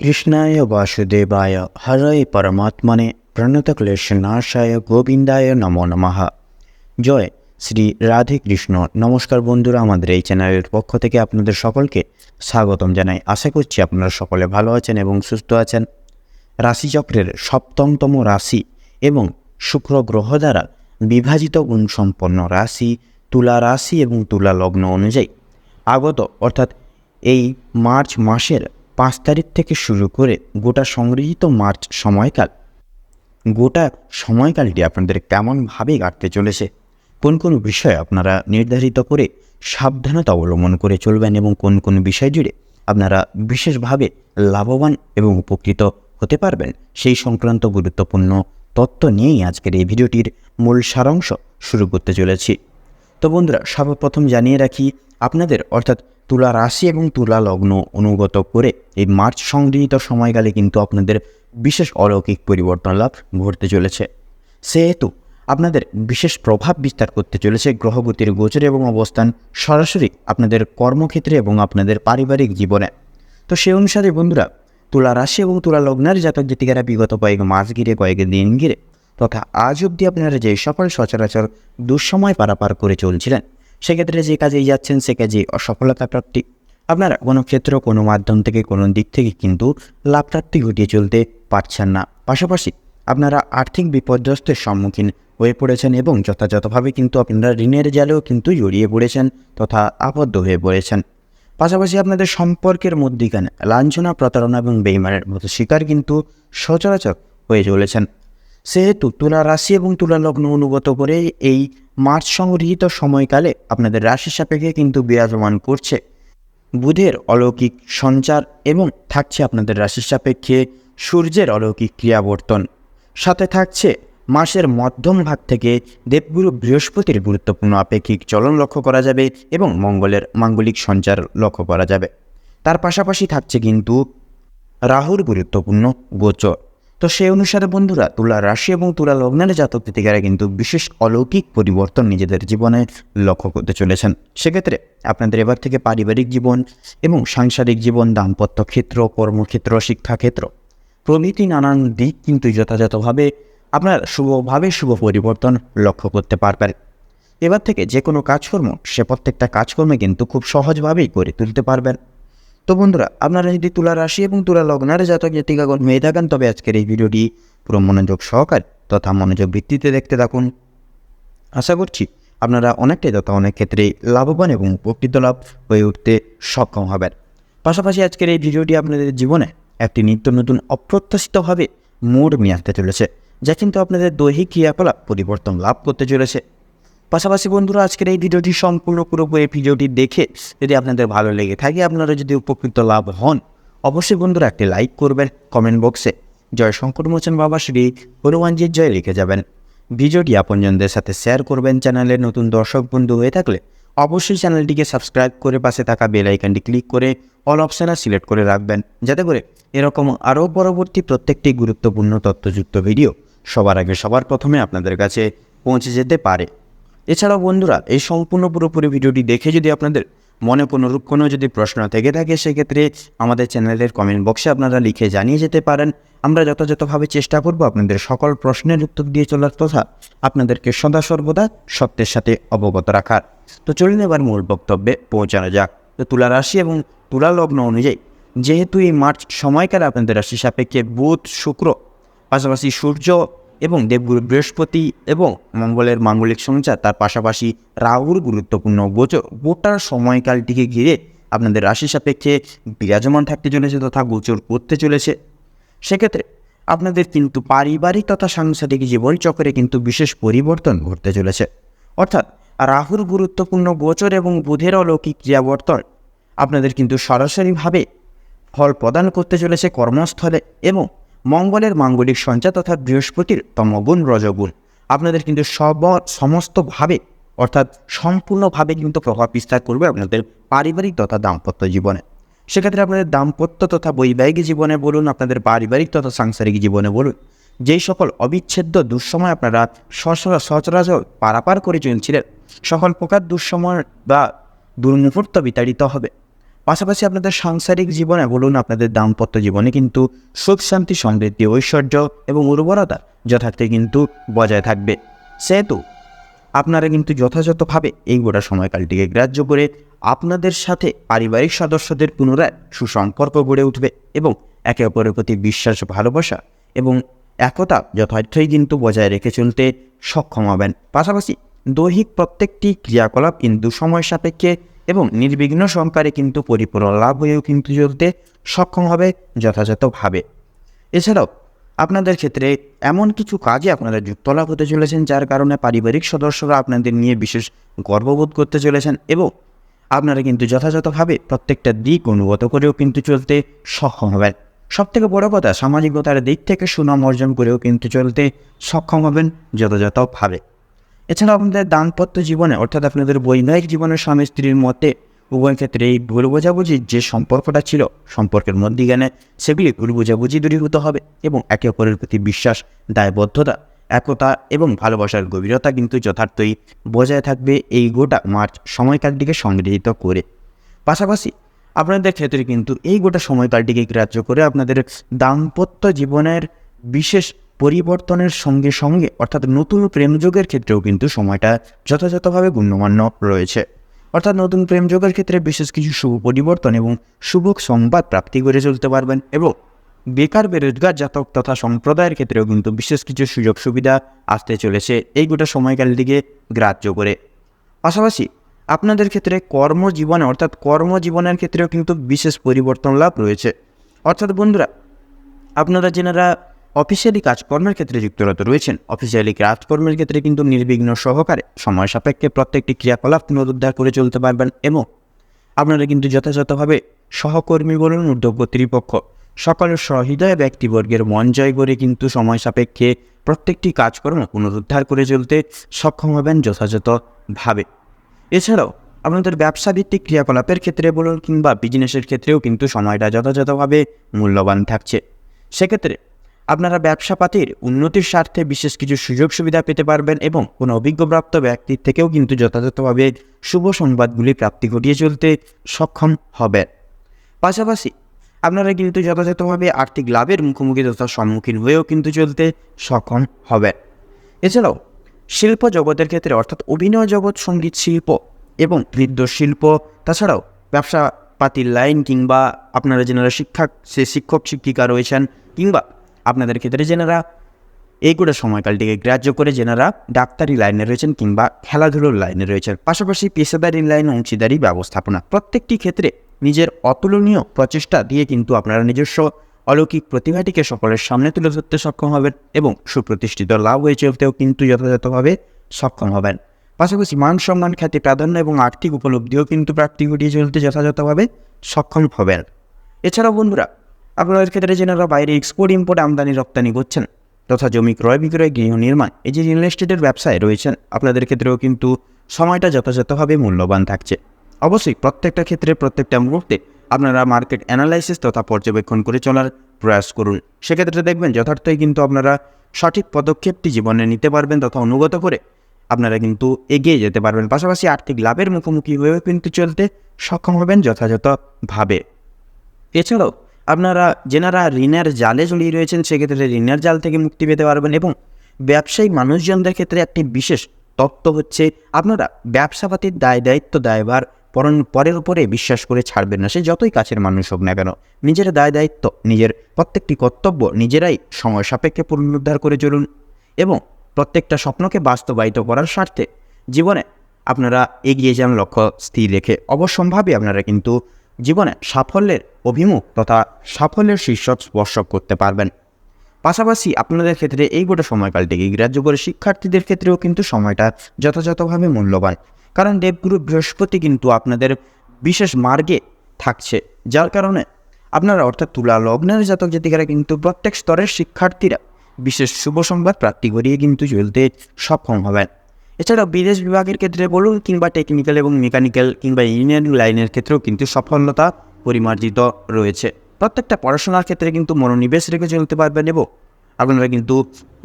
কৃষ্ণায় বাসুদেবায় হরয়ে পরমাত্মনে প্রণতক্লেশনাশায় গোবিন্দায় নমো নমঃ। জয় শ্রী রাধে কৃষ্ণ। নমস্কার বন্ধুরা, আমাদের এই চ্যানেলের পক্ষ থেকে আপনাদের সকলকে স্বাগতম জানাই। আশা করছি আপনারা সকলে ভালো আছেন এবং সুস্থ আছেন। রাশিচক্রের সপ্তমতম রাশি এবং শুক্র গ্রহ দ্বারা বিভাজিত গুণসম্পন্ন রাশি তুলা রাশি এবং তুলা লগ্ন অনুযায়ী আগত অর্থাৎ এই মার্চ মাসের 5 তারিখ থেকে শুরু করে গোটা সংগৃহীত মার্চ সময়কালটি আপনাদের কেমনভাবে কাটতে চলেছে, কোন কোন বিষয় আপনারা নির্ধারিত করে সাবধানতা অবলম্বন করে চলবেন এবং কোন কোন বিষয় জুড়ে আপনারা বিশেষভাবে লাভবান এবং উপকৃত হতে পারবেন, সেই সংক্রান্ত গুরুত্বপূর্ণ তথ্য নিয়েই আজকের এই ভিডিওটির মূল সারাংশ শুরু করতে চলেছি। তো বন্ধুরা, সর্বপ্রথম জানিয়ে রাখি, আপনাদের অর্থাৎ তুলা রাশি এবং তুলা লগ্ন অনুগত করে এই মার্চ সংগৃহীত সময়কালে কিন্তু আপনাদের বিশেষ অলৌকিক পরিবর্তন লাভ ঘটতে চলেছে। সেহেতু আপনাদের বিশেষ প্রভাব বিস্তার করতে চলেছে গ্রহগতির গোচর এবং অবস্থান সরাসরি আপনাদের কর্মক্ষেত্রে এবং আপনাদের পারিবারিক জীবনে। তো সেই অনুসারে বন্ধুরা, তুলা রাশি এবং তুলা লগ্নের জাতক জাতিকারা বিগত কয়েক মাস ঘিরে কয়েক দিন ঘিরে তথা আজ অবধি আপনারা যে সকল সচরাচর দুঃসময় পারাপার করে চলছিলেন, সেক্ষেত্রে যে কাজেই যাচ্ছেন সে কাজে অসফলতা প্রাপ্তি, আপনারা কোনো ক্ষেত্র কোনো মাধ্যম থেকে কোনো দিক থেকে কিন্তু লাভ প্রাপ্তি ঘটিয়ে চলতে পারছেন না। পাশাপাশি আপনারা আর্থিক বিপর্যস্তের সম্মুখীন হয়ে পড়েছেন এবং যথাযথভাবে কিন্তু আপনারা ঋণের জালেও কিন্তু জড়িয়ে পড়েছেন তথা আবদ্ধ হয়ে পড়েছেন। পাশাপাশি আপনাদের সম্পর্কের মধ্যিখানে লাঞ্ছনা, প্রতারণা এবং বেইমানের মতো শিকার কিন্তু সচরাচর হয়ে চলেছেন। সেহেতু তুলা রাশি এবং তুলা লগ্ন অনুগত করে এই মার্চ সংগৃহীত সময়কালে আপনাদের রাশি সাপেক্ষে কিন্তু বিরাজমান করছে বুধের অলৌকিক সঞ্চার এবং থাকছে আপনাদের রাশির সাপেক্ষে সূর্যের অলৌকিক ক্রিয়াবর্তন। সাথে থাকছে মাসের মধ্যম ভাগ থেকে দেবগুরু বৃহস্পতির গুরুত্বপূর্ণ আপেক্ষিক চলন লক্ষ্য করা যাবে এবং মঙ্গলের মাঙ্গলিক সঞ্চার লক্ষ্য করা যাবে। তার পাশাপাশি থাকছে কিন্তু রাহুর গুরুত্বপূর্ণ গোচর। তো সেই অনুসারে বন্ধুরা, তুলা রাশি এবং তুলা লগ্নের জাতক জাতিকারা কিন্তু বিশেষ অলৌকিক পরিবর্তন নিজেদের জীবনে লক্ষ্য করতে চলেছেন। সেক্ষেত্রে আপনাদের এবার থেকে পারিবারিক জীবন এবং সাংসারিক জীবন, দাম্পত্য ক্ষেত্র, কর্মক্ষেত্র, শিক্ষাক্ষেত্র প্রভৃতি নানান দিক কিন্তু যথাযথভাবে আপনার শুভ পরিবর্তন লক্ষ্য করতে পারবেন। এবার থেকে যে কোনো কাজকর্ম, সে প্রত্যেকটা কাজকর্মে কিন্তু খুব সহজভাবেই করে তুলতে পারবেন। তো বন্ধুরা, আপনারা যদি তুলা রাশি এবং তুলা লগ্নের জাতক জাতিকাগণ হয়ে থাকেন, তবে আজকের এই ভিডিওটি পুরো মনোযোগ সহকারে তথা মনোযোগ ভিত্তিতে দেখতে থাকুন। আশা করছি আপনারা অনেকটাই তথা অনেক ক্ষেত্রে লাভবান এবং উপকৃত লাভ হয়ে উঠতে সক্ষম হবেন। পাশাপাশি আজকের এই ভিডিওটি আপনাদের জীবনে একটি নিত্য নতুন অপ্রত্যাশিতভাবে মোড় নিয়ে আসতে চলেছে, যা কিন্তু আপনাদের দৈহিক ক্রিয়াকলাপ পরিবর্তন লাভ করতে চলেছে। পাশাপাশি বন্ধুরা, আজকের এই ভিডিওটি সম্পূর্ণ পুরোপুরি ভিডিওটি দেখে যদি আপনাদের ভালো লেগে থাকে, আপনারা যদি উপকৃত লাভ হন, অবশ্যই বন্ধুরা একটি লাইক করবেন, কমেন্ট বক্সে জয় শঙ্কর মোচন বাবা শ্রী হনুমানজির জয় লিখে যাবেন। ভিডিওটি আপনজনদের সাথে শেয়ার করবেন। চ্যানেলের নতুন দর্শক বন্ধু হয়ে থাকলে অবশ্যই চ্যানেলটিকে সাবস্ক্রাইব করে পাশে থাকা বেল আইকনটি ক্লিক করে অল অপশানে সিলেক্ট করে রাখবেন, যাতে করে এরকম আরও পরবর্তী প্রত্যেকটি গুরুত্বপূর্ণ তথ্যযুক্ত ভিডিও সবার আগে সবার প্রথমে আপনাদের কাছে পৌঁছে যেতে পারে। এছাড়াও বন্ধুরা, এই সম্পূর্ণ পুরোপুরি ভিডিওটি দেখে যদি আপনাদের মনে কোনোরূপ কোনো যদি প্রশ্ন থেকে থাকে, সেক্ষেত্রে আমাদের চ্যানেলের কমেন্ট বক্সে আপনারা লিখে জানিয়ে যেতে পারেন। আমরা যথাযথভাবে চেষ্টা করব আপনাদের সকল প্রশ্নের উত্তর দিয়ে চলার তথা আপনাদেরকে সদা সর্বদা সত্যের সাথে অবগত রাখার। তো চলুন এবার মূল বক্তব্যে পৌঁছানো যাক। তো তুলা রাশি এবং তুলা লগ্ন অনুযায়ী যেহেতু এই মার্চ সময়কালে আপনাদের রাশি সাপেক্ষে বুধ, শুক্র, পাশাপাশি সূর্য এবং দেবগুরু বৃহস্পতি এবং মঙ্গলের মাঙ্গলিক সঞ্চার, তার পাশাপাশি রাহুর গুরুত্বপূর্ণ গোচর গোটার সময়কালটিকে ঘিরে আপনাদের রাশি সাপেক্ষে বিরাজমান থাকতে চলেছে তথা গোচর করতে চলেছে, সেক্ষেত্রে আপনাদের কিন্তু পারিবারিক তথা সাংসারিক জীবনচক্রে কিন্তু বিশেষ পরিবর্তন ঘটতে চলেছে। অর্থাৎ রাহুর গুরুত্বপূর্ণ গোচর এবং বুধের অলৌকিক ক্রিয়াবর্তন আপনাদের কিন্তু সরাসরিভাবে ফল প্রদান করতে চলেছে কর্মস্থলে, এবং মঙ্গলের মাঙ্গলিক সঞ্চার তথা বৃহস্পতির তমগুণ রজগুণ আপনাদের কিন্তু সমস্তভাবে অর্থাৎ সম্পূর্ণভাবে কিন্তু প্রভাব বিস্তার করবে আপনাদের পারিবারিক তথা দাম্পত্য জীবনে। সেক্ষেত্রে আপনাদের দাম্পত্য তথা বৈবাহিক জীবনে বলুন, আপনাদের পারিবারিক তথা সাংসারিক জীবনে বলুন, যেই সকল অবিচ্ছেদ্য দুঃসময় আপনারা সচরাচর পারাপার করে চলছিলেন, সকল প্রকার দুঃসময় বা দুর্মুহূর্ত বিতাড়িত হবে। পাশাপাশি আপনাদের সাংসারিক জীবনে বলুন, আপনাদের দাম্পত্য জীবনে কিন্তু সুখ শান্তি সমৃদ্ধি ঐশ্বর্য এবং উর্বরতা যথার্থে কিন্তু বজায় থাকবে। সেহেতু আপনারা কিন্তু যথাযথভাবে এই গোটা সময়কালটিকে গ্রাহ্য করে আপনাদের সাথে পারিবারিক সদস্যদের পুনরায় সুসম্পর্ক গড়ে উঠবে এবং একে অপরের প্রতি বিশ্বাস ভালোবাসা এবং একতা যথার্থই কিন্তু বজায় রেখে চলতে সক্ষম হবেন। পাশাপাশি দৈহিক প্রত্যেকটি ক্রিয়াকলাপ কিন্তু সময় সাপেক্ষে এবং নির্বিঘ্ন সহকারে কিন্তু পরিপূর্ণ লাভ হয়েও কিন্তু চলতে সক্ষম হবে যথাযথভাবে। এছাড়াও আপনাদের ক্ষেত্রে এমন কিছু কাজে আপনারা যুক্ত লাভ হতে চলেছেন যার কারণে পারিবারিক সদস্যরা আপনাদের নিয়ে বিশেষ গর্ববোধ করতে চলেছেন এবং আপনারা কিন্তু যথাযথভাবে প্রত্যেকটা দিক অনুগত করেও কিন্তু চলতে সক্ষম হবেন। সবথেকে বড় কথা, সামাজিকতার দিক থেকে সুনাম অর্জন করেও কিন্তু চলতে সক্ষম হবেন যথাযথভাবে। এছাড়াও আপনাদের দাম্পত্য জীবনে অর্থাৎ আপনাদের বৈবাহিক জীবনের স্বামী স্ত্রীর মধ্যে উভয় ক্ষেত্রে এই ভুল বোঝাবুঝির যে সম্পর্কটা ছিল সম্পর্কের মধ্যিখানে সেগুলি ভুল বোঝাবুঝি দূরীভূত হবে এবং একে অপরের প্রতি বিশ্বাস, দায়বদ্ধতা, একতা এবং ভালোবাসার গভীরতা কিন্তু যথার্থই বজায় থাকবে এই গোটা মার্চ সময়কালটিকে সংগৃহীত করে। পাশাপাশি আপনাদের ক্ষেত্রে কিন্তু এই গোটা সময়কালটিকে গ্রাহ্য করে আপনাদের দাম্পত্য জীবনের বিশেষ পরিবর্তনের সঙ্গে সঙ্গে অর্থাৎ নতুন প্রেমযোগের ক্ষেত্রেও কিন্তু সময়টা যথাযথভাবে গণ্যমান্য রয়েছে। অর্থাৎ নতুন প্রেমযোগের ক্ষেত্রে বিশেষ কিছু শুভ পরিবর্তন এবং শুভ সংবাদ প্রাপ্তি করে চলতে পারবেন এবং বেকার বেরোজগার জাতক তথা সম্প্রদায়ের ক্ষেত্রেও কিন্তু বিশেষ কিছু সুযোগ সুবিধা আসতে চলেছে এই গোটা সময়কালটিকে গ্রাহ্য করে। পাশাপাশি আপনাদের ক্ষেত্রে কর্মজীবনে অর্থাৎ কর্মজীবনের ক্ষেত্রেও কিন্তু বিশেষ পরিবর্তন লাভ রয়েছে। অর্থাৎ বন্ধুরা, আপনারা যেনারা অফিসিয়ালি কাজকর্মের ক্ষেত্রে যুক্তরত রয়েছেন, অফিসিয়ালি কাজকর্মের ক্ষেত্রে কিন্তু নির্বিঘ্ন সহকারে সময় সাপেক্ষে প্রত্যেকটি ক্রিয়াকলাপ পুনরুদ্ধার করে চলতে পারবেন এবং আপনারা কিন্তু যথাযথভাবে সহকর্মী বলুন, উদ্যোগ কর্তৃপক্ষ সকলের সহৃদয় ব্যক্তিবর্গের মন জয় করে কিন্তু সময় সাপেক্ষে প্রত্যেকটি কাজকর্ম পুনরুদ্ধার করে চলতে সক্ষম হবেন যথাযথভাবে। এছাড়াও আপনাদের ব্যবসাভিত্তিক ক্রিয়াকলাপের ক্ষেত্রে বলুন কিংবা বিজনেসের ক্ষেত্রেও কিন্তু সময়টা যথাযথভাবে মূল্যবান থাকছে। সেক্ষেত্রে আপনারা ব্যবসাপাতির উন্নতির স্বার্থে বিশেষ কিছু সুযোগ সুবিধা পেতে পারবেন এবং কোনো অভিজ্ঞপ্রাপ্ত ব্যক্তির থেকেও কিন্তু যথাযথভাবে শুভ সংবাদগুলি প্রাপ্তি ঘটিয়ে চলতে সক্ষম হবেন। পাশাপাশি আপনারা কিন্তু যথাযথভাবে আর্থিক লাভের মুখোমুখি তথা সম্মুখীন হয়েও কিন্তু চলতে সক্ষম হবেন। এছাড়াও শিল্প জগতের ক্ষেত্রে অর্থাৎ অভিনয় জগৎ, সঙ্গীত শিল্প এবং নৃত্য শিল্প, তাছাড়াও ব্যবসাপাতির লাইন কিংবা আপনারা যেনারা শিক্ষক শিক্ষিকা রয়েছেন কিংবা আপনাদের ক্ষেত্রে যেনারা এই গোটা সময়কালটিকে গ্রাহ্য করে যেনারা ডাক্তারি লাইনে রয়েছেন কিংবা খেলাধুলোর লাইনে রয়েছেন, পাশাপাশি পেশাদারি লাইন, অংশীদারি ব্যবস্থাপনা, প্রত্যেকটি ক্ষেত্রে নিজের অতুলনীয় প্রচেষ্টা দিয়ে কিন্তু আপনারা নিজস্ব অলৌকিক প্রতিভাটিকে সকলের সামনে তুলে ধরতে সক্ষম হবেন এবং সুপ্রতিষ্ঠিত লাভ হয়ে চলতেও কিন্তু যথাযথভাবে সক্ষম হবেন। পাশাপাশি মান সম্মান, খ্যাতি, প্রাধান্য এবং আর্থিক উপলব্ধিও কিন্তু প্রাপ্তি ঘটিয়ে চলতে যথাযথভাবে সক্ষম হবেন। এছাড়াও বন্ধুরা, আপনাদের ক্ষেত্রে যেনারা বাইরে এক্সপোর্ট ইম্পোর্ট আমদানি রপ্তানি করছেন তথা জমি ক্রয় বিক্রয়, গৃহ নির্মাণ, এই যে রিয়েল এস্টেটের ব্যবসায় রয়েছেন, আপনাদের ক্ষেত্রেও কিন্তু সময়টা যথাযথভাবে মূল্যবান থাকছে। অবশ্যই প্রত্যেকটা ক্ষেত্রে প্রত্যেকটা মুহূর্তে আপনারা মার্কেট অ্যানালাইসিস তথা পর্যবেক্ষণ করে চলার প্রয়াস করুন। সেক্ষেত্রে দেখবেন যথার্থই কিন্তু আপনারা সঠিক পদক্ষেপটি জীবনে নিতে পারবেন তথা অনুগত করে আপনারা কিন্তু এগিয়ে যেতে পারবেন। পাশাপাশি আর্থিক লাভের মুখোমুখি হয়েও কিন্তু চলতে সক্ষম হবেন যথাযথভাবে। এছাড়াও আপনারা যেনারা ঋণের জালে জড়িয়ে রয়েছেন সেক্ষেত্রে ঋণের জাল থেকে মুক্তি পেতে পারবেন এবং ব্যবসায়ী মানুষজনদের ক্ষেত্রে একটি বিশেষ তত্ত্ব হচ্ছে আপনারা ব্যবসাপাতির দায়িত্ব দায়ভার পরের উপরে বিশ্বাস করে ছাড়বেন না। সে যতই কাছের মানুষ হোক না কেন, নিজের দায়িত্ব, নিজের প্রত্যেকটি কর্তব্য নিজেরাই সময় সাপেক্ষে পুনরুদ্ধার করে চলুন এবং প্রত্যেকটা স্বপ্নকে বাস্তবায়িত করার স্বার্থে জীবনে আপনারা এগিয়ে যান লক্ষ্য স্থির রেখে। অবশ্যম্ভাবী আপনারা কিন্তু জীবনে সাফল্যের অভিমুখ তথা সাফল্যের শীর্ষ স্পর্শ করতে পারবেন। পাশাপাশি আপনাদের ক্ষেত্রে এই গোটা সময়কালটিকে গ্রাহ্য করে শিক্ষার্থীদের ক্ষেত্রেও কিন্তু সময়টা যথাযথভাবে মূল্যবান, কারণ দেবগুরু বৃহস্পতি কিন্তু আপনাদের বিশেষ মার্গে থাকছে, যার কারণে আপনারা অর্থাৎ তুলা লগ্নের জাতক জাতিকারা কিন্তু প্রত্যেক স্তরের শিক্ষার্থীরা বিশেষ শুভ সংবাদ প্রাপ্তি করিয়ে কিন্তু চলতে সক্ষম হবেন। এছাড়াও বিদেশ বিভাগের ক্ষেত্রে বলুন কিংবা টেকনিক্যাল এবং মেকানিক্যাল কিংবা ইঞ্জিনিয়ারিং লাইনের ক্ষেত্রেও কিন্তু সফলতা পরিমার্জিত রয়েছে। প্রত্যেকটা পড়াশোনার ক্ষেত্রে কিন্তু মনোনিবেশ রেখে চলতে পারবেন এবং আপনারা কিন্তু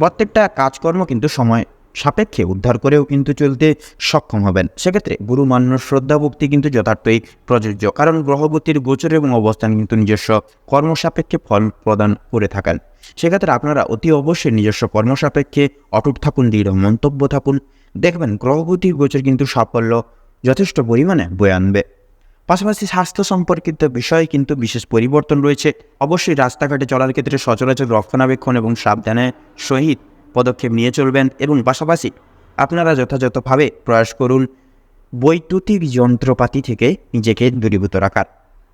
প্রত্যেকটা কাজকর্ম কিন্তু সময় সাপেক্ষে উদ্ধার করেও কিন্তু চলতে সক্ষম হবেন। সেক্ষেত্রে গুরু মান্য শ্রদ্ধা ভক্তি কিন্তু যথার্থই প্রযোজ্য, কারণ গ্রহগতির গোচর এবং অবস্থান কিন্তু নিজস্ব কর্মসাপেক্ষে ফল প্রদান করে থাকেন। সেক্ষেত্রে আপনারা অতি অবশ্যই নিজস্ব কর্মসাপেক্ষে অটুট থাকুন, দৃঢ় মন্তব্য থাকুন, দেখবেন গ্রহগতির গোচর কিন্তু সাফল্য যথেষ্ট পরিমাণে বয়ে আনবে। পাশাপাশি স্বাস্থ্য সম্পর্কিত বিষয়ে কিন্তু বিশেষ পরিবর্তন রয়েছে। অবশ্যই রাস্তাঘাটে চলার ক্ষেত্রে সচরাচর রক্ষণাবেক্ষণ এবং সাবধানের সহিত পদক্ষেপ নিয়ে চলবেন, এবং পাশাপাশি আপনারা যথাযথভাবে প্রয়াস করুন বৈদ্যুতিক যন্ত্রপাতি থেকে নিজেকে দূরীভূত রাখার।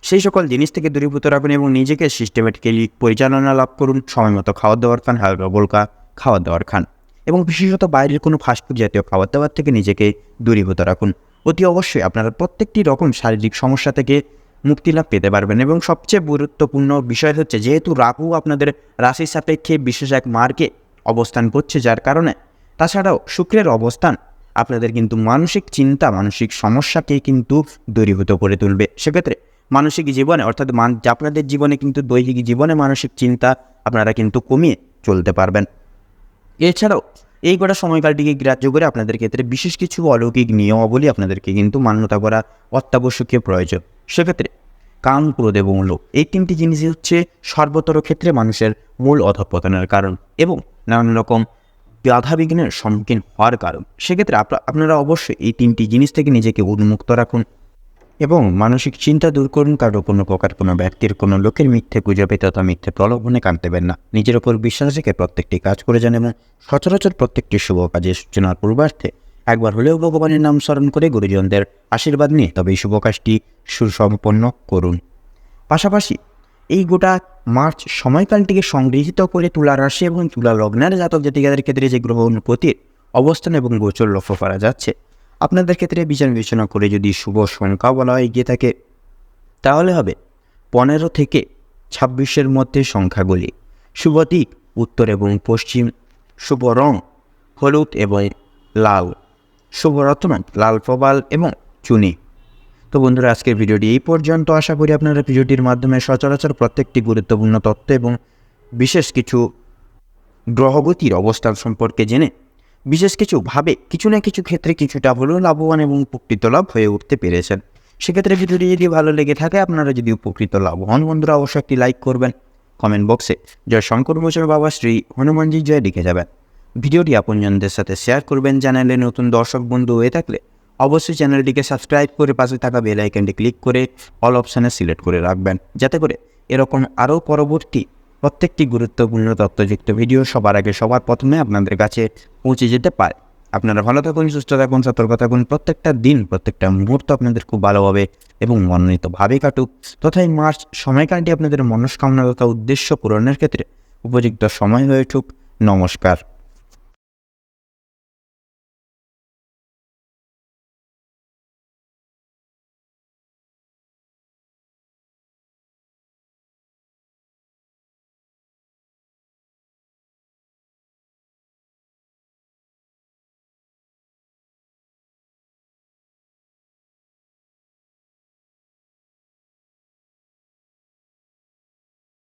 সেই সকল জিনিস থেকে দূরীভূত রাখুন এবং নিজেকে সিস্টেমেটিক্যালি পরিচালনা লাভ করুন। সময় মতো খাওয়ার দাওয়ার খান, হালকা বলকা খাওয়ার দাওয়ার খান, এবং বিশেষত বাইরের কোনো ফাস্টফুড জাতীয় খাবার দাবার থেকে নিজেকে দূরীভূত রাখুন। অতি অবশ্যই আপনারা প্রত্যেকটি রকম শারীরিক সমস্যা থেকে মুক্তি লাভ পেতে পারবেন। এবং সবচেয়ে গুরুত্বপূর্ণ বিষয় হচ্ছে, যেহেতু রাহু আপনাদের রাশি সাপেক্ষে বিশেষ এক মার্গে অবস্থান করছে, যার কারণে তাছাড়াও শুক্রের অবস্থান আপনাদের কিন্তু মানসিক চিন্তা, মানসিক সমস্যাকে কিন্তু দূরীভূত করে তুলবে। সেক্ষেত্রে মানসিক জীবনে অর্থাৎ আপনাদের জীবনে কিন্তু দৈহিক জীবনে মানসিক চিন্তা আপনারা কিন্তু কমিয়ে চলতে পারবেন। এছাড়াও এই গোটা সময়কালটিকে গ্রাহ্য করে আপনাদের ক্ষেত্রে বিশেষ কিছু অলৌকিক নিয়মাবলী আপনাদেরকে কিন্তু মান্যতা করা অত্যাবশ্যকীয় প্রয়োজন। সেক্ষেত্রে কাম, ক্রোধ এবং লোভ, এই তিনটি জিনিসই হচ্ছে সর্বতর ক্ষেত্রে মানুষের মূল অধঃপতনের কারণ এবং নানান রকম বাধাবিঘ্নের সম্মুখীন হওয়ার কারণ। সেক্ষেত্রে আপনারা অবশ্যই এই তিনটি জিনিস থেকে নিজেকে উন্মুক্ত রাখুন এবং মানসিক চিন্তা দূর করুন। কারো কোনো প্রকার কোনো ব্যক্তির কোনো লোকের মিথ্যে গুজবে তথা মিথ্যে প্রলোভনে কান দেবেন না। নিজের ওপর বিশ্বাস রেখে প্রত্যেকটি কাজ করে যান এবং সচরাচর প্রত্যেকটি শুভ কাজের সূচনার পূর্বার্থে একবার হলেও ভগবানের নাম স্মরণ করে গুরুজনদের আশীর্বাদ নিয়ে তবে এই শুভ কাজটি সুসম্পন্ন করুন। পাশাপাশি এই গোটা মার্চ সময়কালটিকে সংগৃহীত করে তুলা রাশি এবং তুলা লগ্নের জাতক জাতিকাদের ক্ষেত্রে যে গ্রহ অনুপতির অবস্থান এবং গোচর লক্ষ্য করা যাচ্ছে, আপনাদের ক্ষেত্রে বিচার বিবেচনা করে যদি শুভ সংখ্যা বলা হয় গিয়ে থাকে, তাহলে হবে 15 থেকে 26-এর মধ্যে সংখ্যাগুলি। শুভ দিক উত্তর এবং পশ্চিম, শুভ রং হলুদ এবং লাল, শুভ রত্ন লাল প্রবাল এবং চুনি। তো বন্ধুরা, আজকের ভিডিওটি এই পর্যন্ত। আশা করি আপনারা ভিডিওটির মাধ্যমে সচরাচর প্রত্যেকটি গুরুত্বপূর্ণ তথ্য এবং বিশেষ কিছু গ্রহগতির অবস্থান সম্পর্কে জেনে বিশেষ কিছু না কিছু ক্ষেত্রে কিছুটা হলেও লাভবান এবং উপকৃত লাভ হয়ে উঠতে পেরেছেন। সেক্ষেত্রে ভিডিওটি যদি ভালো লেগে থাকে, আপনারা যদি উপকৃত লাভ হন, বন্ধুরা অবশ্যই একটি লাইক করবেন, কমেন্ট বক্সে জয় শঙ্কর মোচন বাবা শ্রী হনুমানজি জয় লিখে যাবেন। ভিডিওটি আপনজনদের সাথে শেয়ার করবেন। চ্যানেলে নতুন দর্শক বন্ধু হয়ে থাকলে অবশ্যই চ্যানেলটিকে সাবস্ক্রাইব করে পাশে থাকা বেল আইকনটি ক্লিক করে অল অপশানে সিলেক্ট করে রাখবেন, যাতে করে এরকম আরও পরবর্তী প্রত্যেকটি গুরুত্বপূর্ণ তথ্যযুক্ত ভিডিও সবার আগে সবার প্রথমে আপনাদের কাছে পৌঁছে যেতে পারে। আপনারা ভালো থাকুন, সুস্থ থাকুন, সতর্ক থাকুন। প্রত্যেকটা দিন, প্রত্যেকটা মুহূর্ত আপনাদের খুব ভালোভাবে এবং মনোনীতভাবে কাটুক, তথা এই মার্চ সময়কালটি আপনাদের মনস্কামনা তথা উদ্দেশ্য পূরণের ক্ষেত্রে উপযুক্ত সময় হয়ে উঠুক। নমস্কার।